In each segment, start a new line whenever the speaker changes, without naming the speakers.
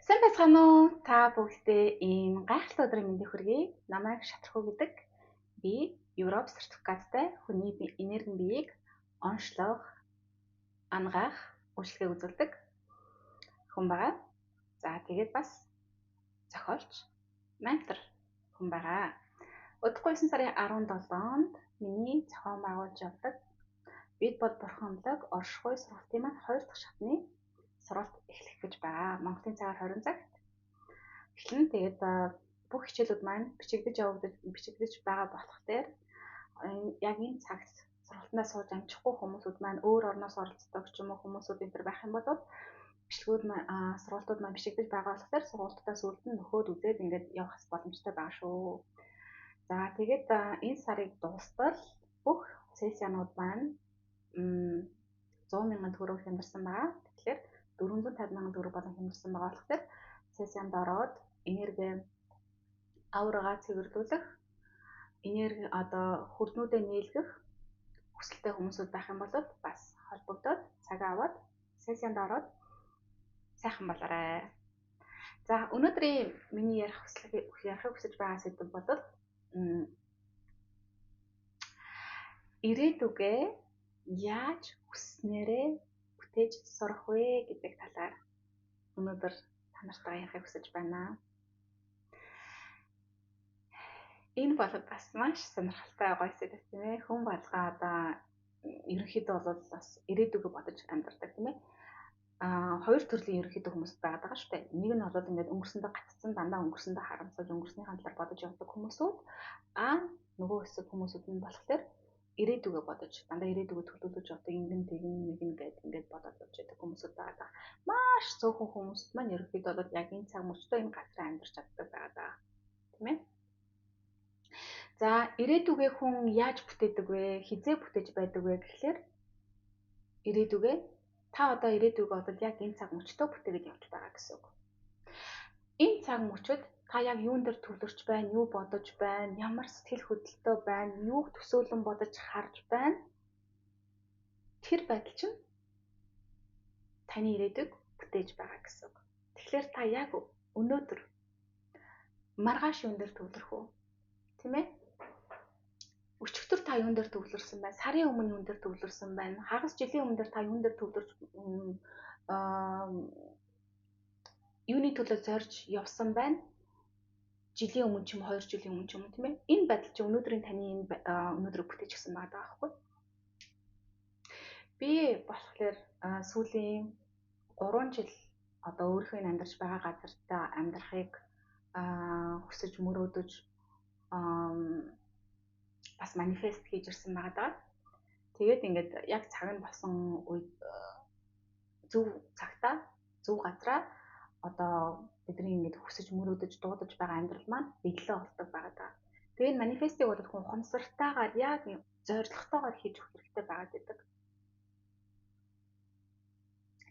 Сайн байцгаана уу? Та бүгдээ энэ гайхалтай өдрийн мэндийг хүргэе. Намайг Шатрхуу гэдэг. Би Европ сертификаттай хүний энергийн биеийг онцлох, ангаах үйлчлэгээ үзүүлдэг хүн байгаа. За тэгээд бас зохиолч, ментор хүн байгаа. Өдөрт 9 сарын 17-нд миний зохион байгуулж явдаг Бид бол бурханлаг оршихуй сургалтын маань 2 дахь шатны сургалт эхлэх гэж байгаа. Монголын цагаар 20 цагт эхлэн тэгээд бүх хичээлүүд маань бичигдэж байгаа болохоор яг энэ цагт сургалтандаа сууж амжихгүй хүмүүсүүд маань өөр орноос оролцдог ч юм уу хүмүүсүүд энэ төр байх юм бол бичлэгүүд маань сургалтууд маань бичигдэж байгаа болохоор сургалтуудаас үлд нь нөхөөд үзээд ингээд явах боломжтой байгаа шүү. За тэгээд энэ сарыг дуустал бүх сессианууд маань 100,000 төгрөг хямдарсан байгаа. Тэгэхээр 450,000 төгрөг болон хямдарсан байгаа болохоор сессионд ороод энерги аурага цэвэрлүүлэх, энерги хүрднүүдэд нийлгэх хүсэлтэй хүмүүсүүд байх юм бол бас холбогдоод цагаа аваад сессионд ороод сайхан болоорой. За өнөөдрийн миний ярихыг хүсэж байгаа сэдв бол ирээдүгээ яаж хүснээрээ бүтээж сурах вэ гэдэг талаар өнөөдөр та нартай ярихыг хүсэж байна. Энэ бол бас маш сонирхолтой гоё сэдв тийм ээ. Хүн болгоо ерөнхийдөө бол бас ирээдүгөө бодож амьдардаг тийм ээ. Хоёр төрлийн ерөнхийдөө хүмүүс байгаа шүү дээ. Нэг нь бол ингээд өнгөрсөндөө гаццсан дандаа өнгөрсөндөө харамсаж өнгөрснийхаа талаар бодож явдаг хүмүүсүүд нөгөө хэсэг хүмүүсүүд нь болохоор ирээдүгөө бодож дандаа ирээдүгөө төлөвлөж явдаг ингэн гэдэг ингээд бодоод явж байдаг хүмүүсүүд байгаа. Маш цөөхөн хүмүүст маань ерөнхийдөө бол яг энэ цаг мөчтөө энэ газар амьдарч чаддаг байгаа. Тийм ээ. За ирээдүгээ хүн яаж бүтээдэг вэ? Хизээ бүтээж байдаг вэ гэхлээр ирээдүгээ та одоо ирээдүгээ бодол яг энэ цаг мөчтөө бүтээгээд явж байгаа гэсэн үг. Энэ цаг мөчөд та яг юун дээр төвлөрч байна, юу бодож байна, ямар сэтгэл хөдлөлтөй байна, юуг төсөөлөн бодож харж байна. Тэр байдал чинь таны ирээдүг бүтээж байгаа гэсэн үг. Тэгэхээр та яг өнөөдөр маргааш юун дээр төвлөрөх үү? Тийм ээ? Өчигдөр та юун дээр төвлөрсөн байна? Сарын өмнө юун дээр төвлөрсөн байна? Хагас жилийн өмнө та юун дээр төвлөрч юуны төлөө зорж явсан байна? Жилийн өмнө ч юм 2 жилийн өмнө ч юм уу тийм ээ? Энэ байдал чинь өнөөдрийн таны өнөөдрийг бүтээж гисэн байгаа байхгүй? Би болохоор сүүлийн 3 жил өөрийнхөө амьдарч байгаа газартаа амьдрахыг хүсэж мөрөөдөж бас манифест хийж ирсэн байгаа. Тэгээд ингээд яг цаг нь болсон үед зөв цагтаа зөв газараа бидний ингээд хүсэж мөрөөдөж дуудаж байгаа амьдрал маань биелэлээ олдог байгаа. Тэгээд манифестыг бол хүн ухамсартайгаар яг зорилготойгоор хийж өгөх хэрэгтэй байгаа гэдэг.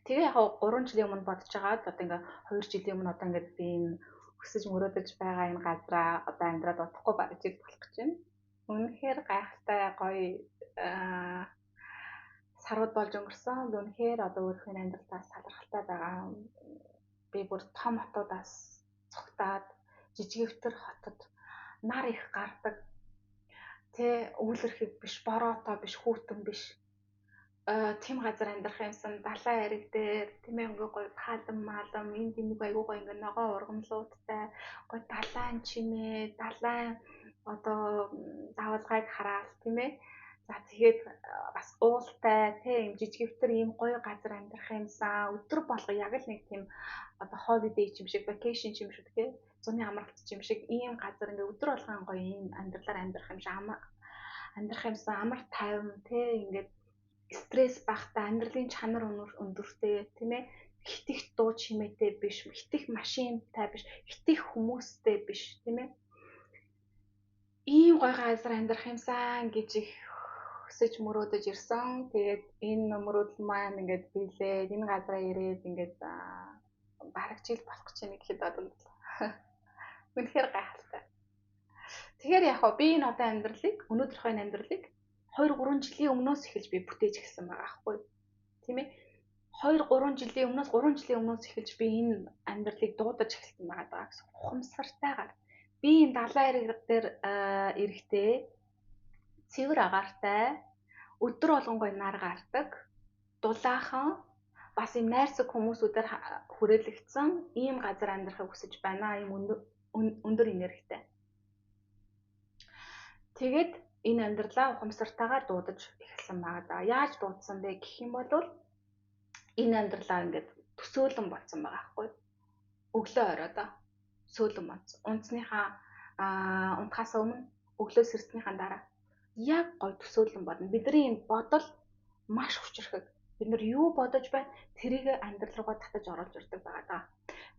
Тэгээ яг 3 жилийн өмнө бодож байгаад ингээд 2 жилийн өмнө ингээд би энэ хүсэж мөрөөдөж байгаа энэ газараа амьдраад удахгүй бараг жил болох гэж байна. Үнэхээр гайхалтай гоё сарууд болж өнгөрсөн. Үнэхээр өөрийнхөө амьдралаас талархалтай байгаа. Би бүр том хотуудаас цогтаад жижигвтер хотод нар их гардаг. Үүлэрхэг биш, бороотоо биш, хүүтэн биш. Тим газар амьдрах юмсан далайн ариг дээр тийм ээ ингээ гоё палм малам энд нэг айгуу гоё ингээ ногоо ургамлуудтай гоё далайн чимээ далайн давалгайг хараад тийм ээ. За тэгээд бас уултай тийм жижигвтер ийм гоё газар амьдрах юмсан өдөр болго яг л нэг тийм holiday юм шиг vacation юм шиг тийм зуны амралт юм шиг ийм газар ингээ өдөр болгон гоё ийм амьдралаар амьдрах юм шиг амьдрах юмсан амар тайван тийм ингээд стресс багтаа амьдралын чанар өндөртэй тийм ээ хитэх дуу чимээтэй биш хитэх машинтай биш хитэх хүмүүстэй биш тийм ээ ийм гоё газар амьдрах юмсан гэж их хүсэж мөрөөдөж ирсэн. Тэгээд энэ мөрөөдөл маань ингээд биелээд энэ газараа ирээд ингээд бараг жил болох гэж байна гэхэд бодвол үнэхээр гайхалтай. Тэгэхээр яг би энэ өнөөдрийнхөө амьдралыг 2-3 жилийн өмнөөс эхэлж би бүтээж гисэн байгаа байхгүй тийм ээ 2 3 жилийн өмнөөс эхэлж би энэ амьдралыг дуудаж эхэлсэн байгаа даа гэсэн ухамсартайгаар би энэ далайн ирэг дээр эрэхтэй цэвэр агаартай өдөр болгонгой нар гардаг дулаахан бас юм найрсаг хүмүүсүүдээр хүрээлэгдсэн ийм газар амьдрахыг хүсэж байна. Ийм өндөр энергитэй. Тэгээд энэ амьдралаа ухамсартайгаар дуудаж эхэлсэн байгаа даа. Яаж дуудсан бэ гэх юм бол энэ амьдралаа ингээд төсөөлөн болсон байгаа байхгүй. Өглөө оройд төсөөлөн болсон. Унцныхаа унтахаас өмнө өглөөс ирснийхаа дараа яг гой төсөөлөн бодно. Бидний энэ бодол маш хүчрхэг. Бид нар юу бодож байна тэрийг амьдрал руугаа татаж оруулж ирдэг байгаа даа.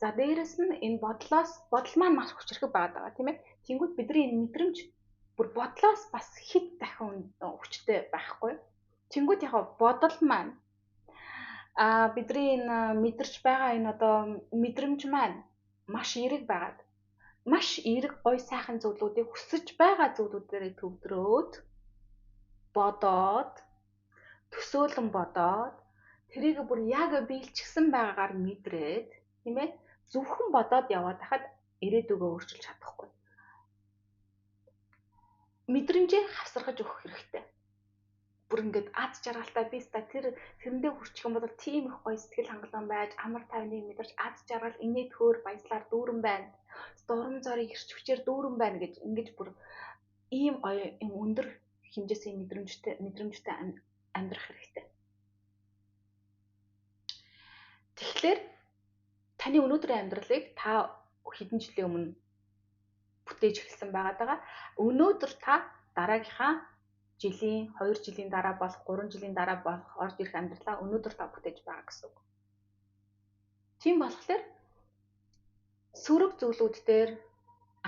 За дээрэс нь энэ бодол маань маш хүчрхэг байгаа даа тийм ээ. Тэнгүүд бидний энэ мэдрэмж бүр бодлоос бас хэд дахин хүчтэй байхгүй. Тэнгүүд яг бодол маань бидний энэ мэдэрч байгаа энэ одоо мэдрэмж маань маш эерэг байгаад маш эерэг гой сайхан зүйлүүдийг хүсэж байгаа зүйлүүдээрээ төвдрөөд бодоод төсөөлөн бодоод тэрийг бүр яг биелчихсэн байгаагаар мэдрээд тийм ээ зөвхөн бодоод яваад хахад ирээдүгөө өөрчилж чадахгүй. Мэдрэмжээ хавсаргаж өгөх хэрэгтэй. Бүр ингээд аз жаргалтай би тэрэндээ хүрчих юм бол тийм их гоё сэтгэл хангалуун байж амар тайвныг мэдэрч аз жаргал инээд хөөр баяслаар дүүрэн байна. Дурам зориг ирч хүчээр дүүрэн байна гэж ингэж бүр ийм гоё юм өндөр хэмжээсээ мэдрэмжтэй амьдрах хэрэгтэй. Тэгэхээр таны өнөөдрийн амьдралыг та хэдэн жилийн өмнө бүтээж эхэлсэн байгаа. Өнөөдөр та дараагийнхаа жилийн 2 жилийн дараа болох 3 жилийн дараа болох орж ирэх амьдралаа өнөөдөр та бүтээж байгаа гэсэн үг. Тийм болохоор сөрөг зүйлүүд дээр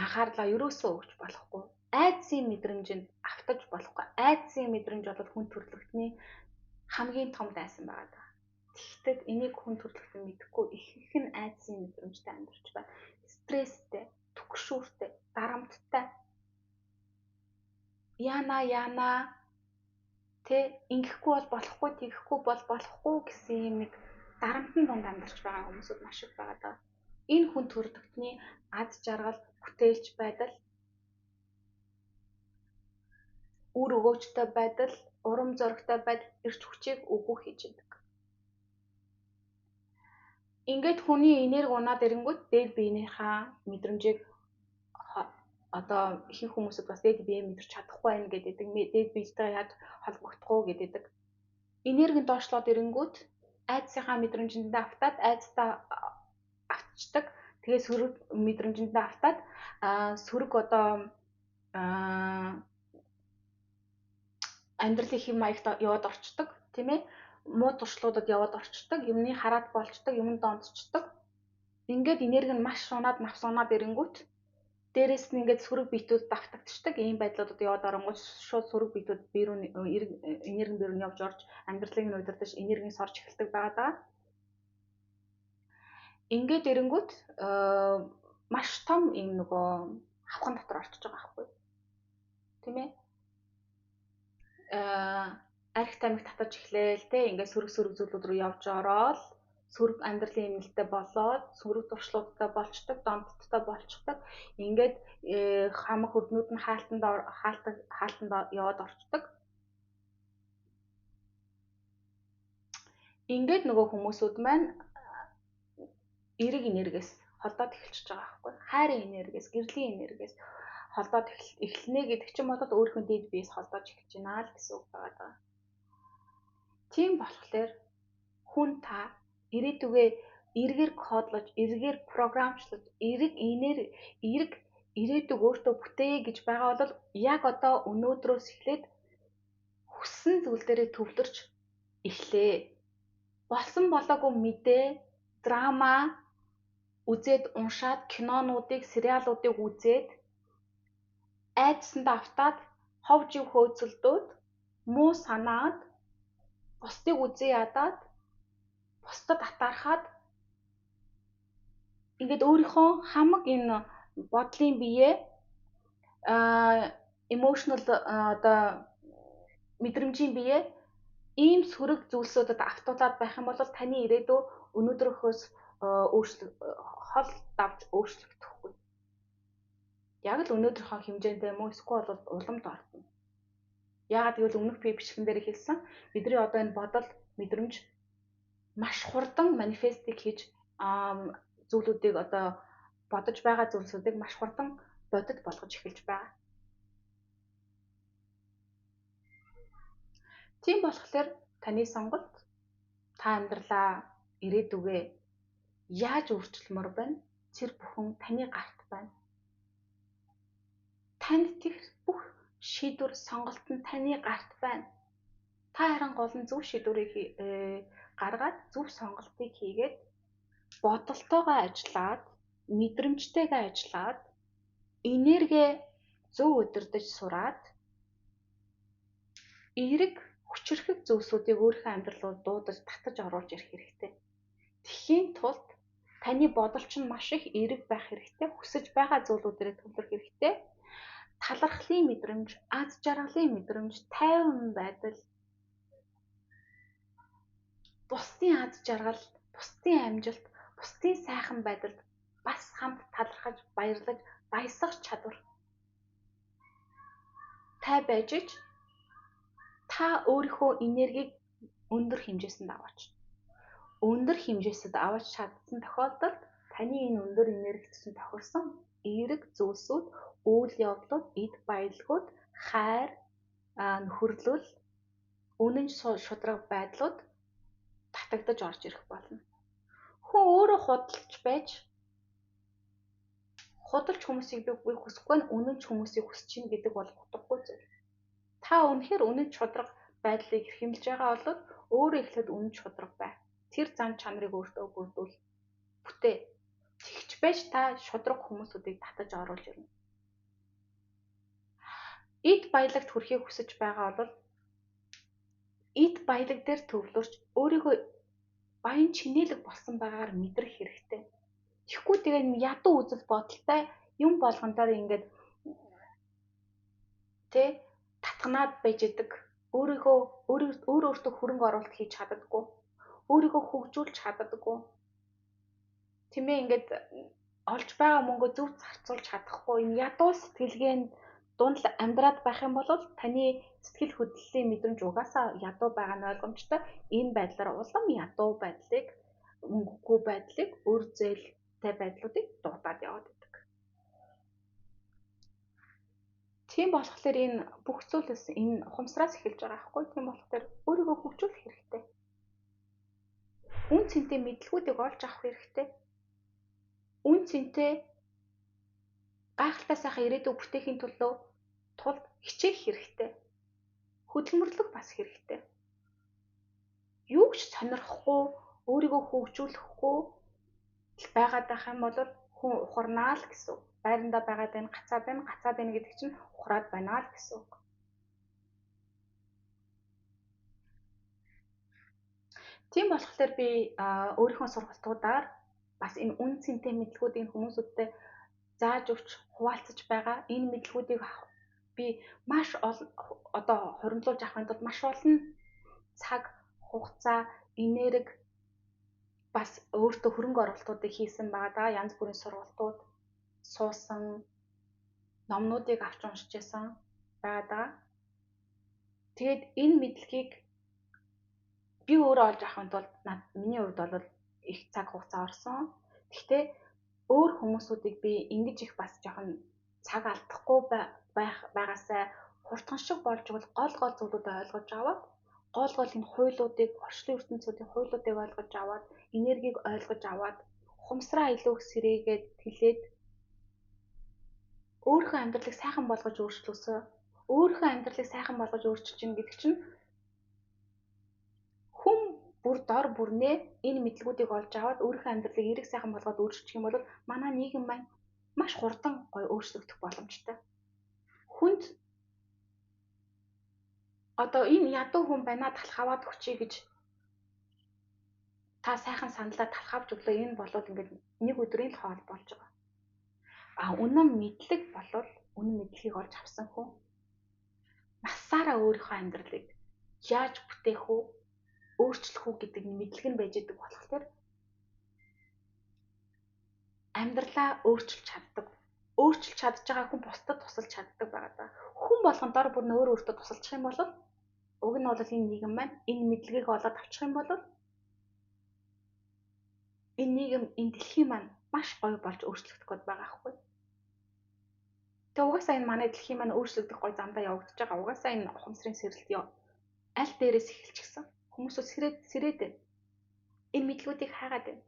анхаарлаа ерөөсөө өгч болохгүй. Айдсын мэдрэмжинд автаж болохгүй. Айдсын мэдрэмж бол хүн төрөлхтний хамгийн том дайсан байгаа. Тэгэхдээ энийг хүн төрөлхтөн мэдэхгүй их нь айдсын мэдрэмжтэй амьдарч байна. Стресстэй, түгшүүртэй, дарамттай. Яна тэ ингэхгүй бол болохгүй, тэгэхгүй бол болохгүй гэсэн юм нэг дарамтны донд амьдарч байгаа хүмүүсүүд маш их байгаа даа. Энэ хүн төрөлхтний аз жаргал, бүтээлч байдал, үр өгөөжтэй байдал, урам зоригтой байдал ирч хүчийг өгөх хийж байдаг. Ингээд хүний энерги унаад ирэнгүүт дээд биенийхээ мэдрэмжийг одоо ихэнх хүмүүсд бас дээд бие мэдэрч чадахгүй байна гэдэг. Дээд биетэй яаж холбогдох вэ гэдэг. Энерги доошлоод ирэнгүүт айдсынхаа мэдрэмжиндээ автаад айдстаа автчихдаг. Тэгээ сөрөг мэдрэмжиндээ автаад сөрөг одоо амьдралын хэм маягт яваад орчдөг, тийм ээ? Муу туршлуудад яваад орчдөг, юмны хараад болчдөг, юмд дондчдөг. Ингээд энерги нь маш унаад ирэнгүүт дээрээс нь ингээд сөрөг биетүүд давтагдчихдаг. Ийм байдлуудад яваад оронгууд шууд сөрөг биетүүд бие рүү энерги бие рүү явж орж амьдралыг нь удирдах энергийн сорж эхэлдэг байгаа даа. Ингээд ирэнгүүт маш том юм нөгөө хавхан дотор орчиж байгаа байхгүй. Тийм ээ? Арх тамиг татаж эхлээл те ингээд сөрөг зүйлүүд рүү явж ороод сөрөг амьдралын эмнэлтэд болоод сөрөг туршлуудтай болчдөг, дондттой болчдөг. Ингээд хамаг хөднүүд нь хаалтанд яваад орчдөг. Ингээд нөгөө хүмүүсүүд маань эерэг энергиэс холдоод эхэлчихэж байгаа байхгүй. Хайрын энергиэс, гэрлийн энергиэс холдоод эхэлнэ гэдэг чинь бодоод өөрийнхөө дээд биеэс холдож эхэлж байна л гэсэн үг байгаа. Тийм болохоор хүн та ирээдүгээ эргээр кодлож, эргээр програмчлаж, эрэг ирээдүг өөртөө бүтээе гэж байгаа бол яг одоо өнөөдрөөс эхлээд хүссэн зүйл дээрээ төвлөрч эхлэе. Болсон болоогүй мэдээ, драма үзээд уншаад, кинонуудыг, сериалуудыг үзээд айдсанд автаад, хов жив хөөцөлдөөд, муу санаад, бусдыг үзээ ядаад, бусдад атаархаад ингээд өөрийнхөө хамаг энэ бодлын бие emotional одоо мэдрэмжийн бие ийм сөрөг зүйлсүүдэд автуулаад байх юм бол таны ирээдүй өнөөдрөөс хол давж өөрчлөгдөхгүй. Яг л өнөөдрийнхөө хэмжээндээ мөн эсвэл бол уламд орно. Яагаад гэвэл өмнөх би бичлэгэн дээр хэлсэн бидний одоо энэ бодол мэдрэмж маш хурдан манифестик хийж зүйлүүдийг одоо бодож байгаа зүйлсүүдийг маш хурдан бодит болгож эхэлж байгаа. Тийм болохоор таны сонголт та амьдралаа ирээдүгээ яаж өөрчилмөр байна? Тэр бүхэн таны гарт байна. Танд тех бүх шийдвэр сонголт нь таны гарт байна. Та харин гол нь зөв шийдвэрийг гаргаад зөв сонголтыг хийгээд бодолтойгоо ажиллаад, мэдрэмжтэйгээ ажиллаад, энерги зөв удирдах сураад эерэг хүчрхэг зүйлсүүдийг өөрийнхөө амьдрал руу дуудаж татаж оруулж ирэх хэрэгтэй. Тэхийн тулд таны бодолч нь маш их эерэг байх хэрэгтэй, хүсэж байгаа зүйлүүдээр төвлөрөх хэрэгтэй. Талархлын мэдрэмж, аз жаргалын мэдрэмж, тайван байдал, бусдын аз жаргал, бусдын амжилт, бусдын сайхан байдалд бас хамт талархаж, баярлаж, баясгах чадвар тай байж ич та өөрийнхөө энергийг өндөр хэмжээсэнд аваач. Өндөр хэмжээсэд аваач чадсан тохиолдолд таны энэ өндөр энергитэйсэн тохирсон эерэг зүйлсүүд, үйл явдлууд, эд баялагууд, хайр, нөхөрлөл, үнэн шударга байдлууд татагдаж орж ирэх болно. Хүн өөрөө худалч байж худалч хүмүүсийг би хүсэхгүй нь үнэнч хүмүүсийг хүсэж чинь гэдэг бол утгагүй зүйл. Та үнэхээр үнэн шударга байдлыг эрхэмлэж байгаа бол өөрөө эхлээд үнэн шударга бай. Тэр зам чанарыг өөртөө бүрдүүл. Бүтээ. Тэгч байж та шударга хүмүүсүүдийг татаж оруулж ирнэ. Эд баялагт хүрэхийг хүсэж байгаа бол эд баялаг дээр төвлөрч өөрийгөө баян чинэлэг болсон байгаагаар мэдрэх хэрэгтэй. Тэгэхгүй тэгээд ядуу үзэл бодолтой юм болгоноор ингээд татганаад байж идэг. Өөртөө хөрөнгө оруулалт хийж чаддаггүй. Өөрийгөө хөгжүүлж чаддаггүй. Тэмээ ингээд олж байгаа мөнгөө зөв зарцуулж чадахгүй. Энэ ядуу сэтгэлгээнд дунд амьдраад байх юм бол таны сэтгэл хөдлөлийн мэдрэмж угаасаа ядуу байгаа нь ойлгомжтой. Энэ байдлаар улам ядуу байдлыг, мөнгөгүй байдлыг, үр зээлтэй байдлуудыг дуудаад яваад байдаг. Тийм болохоор энэ бүх зүйлс энэ ухамсараас эхэлж байгаа байхгүй. Тийм болохоор өөрийгөө хөгжүүлэх хэрэгтэй. Үн цэнтэй мэдлэгүүдийг олж авах хэрэгтэй. Үн цэнтэй гайхалтай сайхан ирээдүйг бүтээхийн тулд хичээх хэрэгтэй. Хөдөлмөрлөх бас хэрэгтэй. Юу ч сонирхгүй, өөрийгөө хөгжүүлэхгүй байгаад байх юм бол хүн ухарнаа л гэсэн. Байрандаа байгаад байна, гацаад байна гэдэг чинь ухраад байна л гэсэн үг. Тийм болохоор би өөрийнхөө сургалтуудаар бас энэ үн цэнтэй мэдлэгүүдийн хүмүүсүүдтэй зааж өгч хуваалцаж байгаа. Энэ мэдлэгүүдийг би маш одоо хоригдлуулж авахын тулд маш олон цаг, хугацаа, энерги бас өөртөө хөрөнгө оруулалтуудыг хийсэн байгаа. Янз бүрийн сургалтууд суусан, номнуудыг авч уншиж байсан байгаа. Тэгээд энэ мэдлэгийг би өөрөө олж авахын тулд миний хувьд бол их цаг хугацаа орсон. Гэхдээ өөр хүмүүсүүдийг би ингэж их бас жоохон цаг алдахгүй байгаасаа хурдхан шиг болж гол зүйлүүдээ ойлгож аваад гол энэ хуйлуудыг, орчлон ертөнцийн хуйлуудыг ойлгож аваад, энергийг ойлгож аваад, ухамсараа илүү их сэрээгээд тэлээд өөрийнхөө амьдралыг сайхан болгож өөрчлөөсөө өөрийнхөө амьдралыг сайхан болгож өөрчилж гин гэдэг чинь хүн бүр дор бүрнээ энэ мэдлэгүүдийг олж аваад өөрийнхөө амьдралыг эрэг сайхан болгоод өөрчилчих юм бол манай нийгэм маань маш хурдан гоё өөрчлөгдөх боломжтой. Хүнд одоо энэ ядуу хүн байна талах аваад өгчий гэж та сайхан саналаа талах авч өглөө энэ болол ингээд нэг өдрийн л хоол болж байгаа. Үнэн мэдлэг болол үнэн мэдлэгийг олж авсан хүн насаараа өөрийнхөө амьдралыг яаж бүтээх үү, өөрчлөх үү гэдэг мэдлэг нь байж идэг болохоор амьдралаа өөрчилж чаддаг. Өөрчилж чадж байгаа хүн бусдад тусалж чаддаг байгаа даа. Хүн болгон дор бүр нөөр өөртөө тусалчих юм бол уг нь бол энэ нийгэм маань энэ мэдлэгийг олоод авчих юм бол энэ нийгэм, энэ дэлхий маань маш гоё болж өөрчлөгдөх гээд байгаа аахгүй. Тэгээ угаасаа энэ манай дэлхий маань өөрчлөгдөх гоё замдаа явагдаж байгаа. Угаасаа энэ ухамсарын сэрэлт аль дээрээс эхэлчихсэн. Хүмүүсөө сэрээд байна. Энэ мэдлгүүдийг хаагаад байна.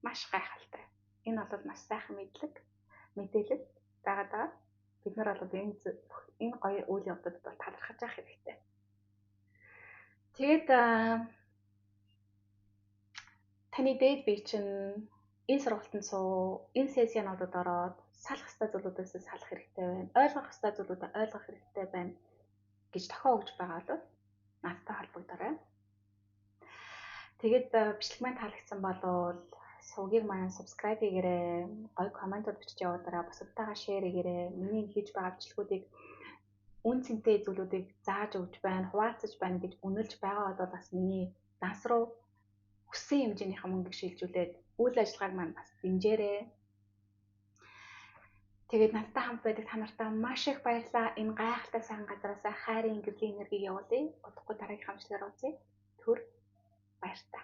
Маш гайхалтай. Энэ бол маш сайхан мэдээлэл байгаад байгаа. Бид нар бол энэ гоё үйл явдлуудад бол талархаж явах хэрэгтэй. Тэгээд таны дээд бие чинь энэ сургалтанд суу, энэ сессионуудад ороод салах ёстой зүйлүүдээс салах хэрэгтэй байна. Ойлгох ёстой зүйлүүдээ ойлгох хэрэгтэй байна гэж тохио өгж байгаа бол надтай холбогдорой. Тэгээд бичлэг маань таалагдсан бол сувгийг маань subscribe хийгээрэй, гоё комментод бичиж явуулаарай, бусадтайгаа share хийгээрэй. Миний хийж байгаа бичлэгүүдийг үн цэнтэй зүйлүүдийг зааж өгч байна, хуваалцаж байна гэж үнэлж байгаа бол бас миний данс руу хүссэн хэмжээнийхэн мөнгөийг шилжүүлээд үйл ажиллагааг маань бас дэмжээрэй. Тэгээд надтай хамт байдаг та нартай маш их баярлалаа. Энэ гайхалтай сайхан газараас хайрын гэрлийн энергийг явуулъя. Удахгүй дараагийн хамтлагаар уулзъя. Түр баярлалаа.